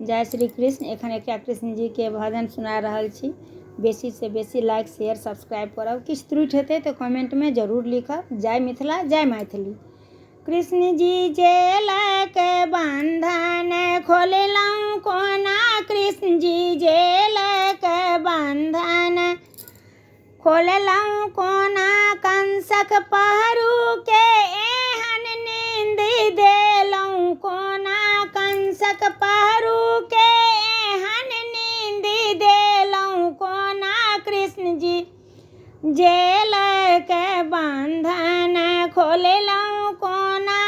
जय श्री कृष्ण। एखन एक कृष्ण जी के भजन सुना रहल छी। बेसी से बेसी लाइक शेयर सब्सक्राइब करब। किछु त्रुटि हेतै तऽ कमेंट में जरूर लिखब। जय मिथिला जय मैथिली। कृष्ण जी जेल के बंधन खोललहुँ कोना, कृष्ण जी जेल के बंधन खोललहुँ कोना, कंसक पहरू के एहन नींद देलहुँ कोना, कंसक पहरू के एहन नींद देलहुँ कोना, कृष्ण जी जेल के बंधन खोललहुँ कोना,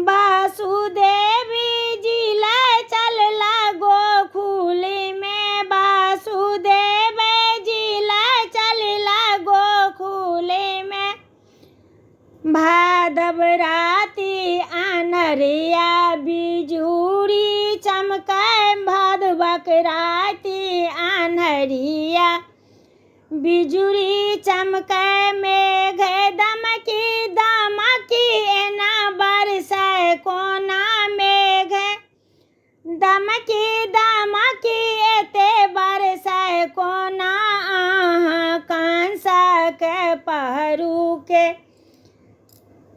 वासुदेवी जी ले चलला गोकुल में, वासुदेव जी ले चलला गोकुल में, भादव राति अन्हरिया बिजुरी चमकै, भादवक राति अन्हरिया बिजुरी चमकै, मेघ दमकी दमकी एना बरसै कोना, मेघ दमकी दमकी एते बरसै कोना, अहाँ कंसक पहरू के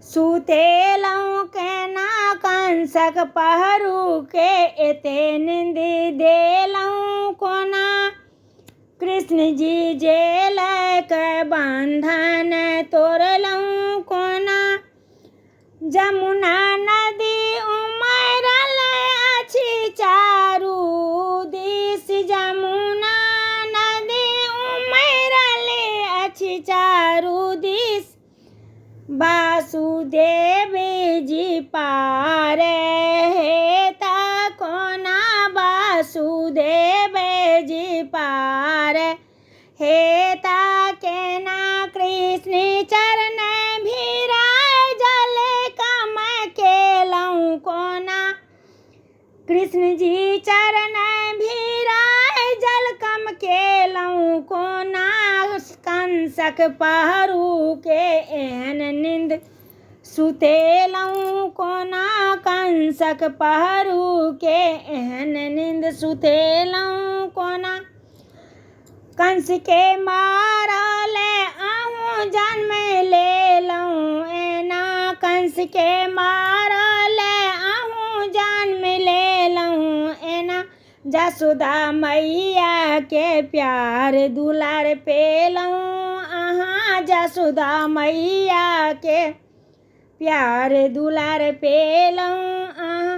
सुतेलहुँ केना, कंसक पहरू के एते नींद देलहुँ कोना, कृष्ण जी जेल के बंधन तोड़लहुँ कोना, जमुना नदी उमड़ल अछि चारू दिस, जमुना नदी उमड़ल अछि चारू दिस, वासुदेव जी पार हेता कोना, वासुदेव जी पार हेता केना, कृष्ण चरण भिराय जल कम केलहुँ कोना, कृष्ण जी चरण भिराय जल कम केलहुँ कोना, कंसक पहरू के एहन नींद सुतेलहुँ कोना, कंसक पहरू के एहन नींद सुतेलहुँ कोना, कंस के मारल अहूँ जन्म लेलहुँ एना, कंस के मारल अहूँ जन्म लेलहुँ एना, जसोदा मैया के प्यार दुलार पेलहुँ अहाँ, जसोदा मैया के प्यार दुलार पेलहुँ अहाँ,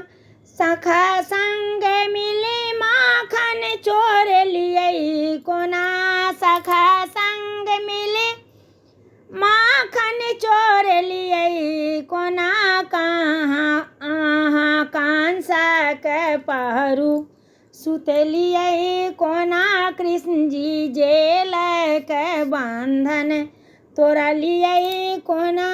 सखा संग मिली माखन चोर लियै कोना, सखा संग मिली माखन चोर लियै कोना, कहाँ अहाँ कंसक पहरू सुतलियै कोना, कृष्ण जी जेल के बंधन तोड़लियै कोना।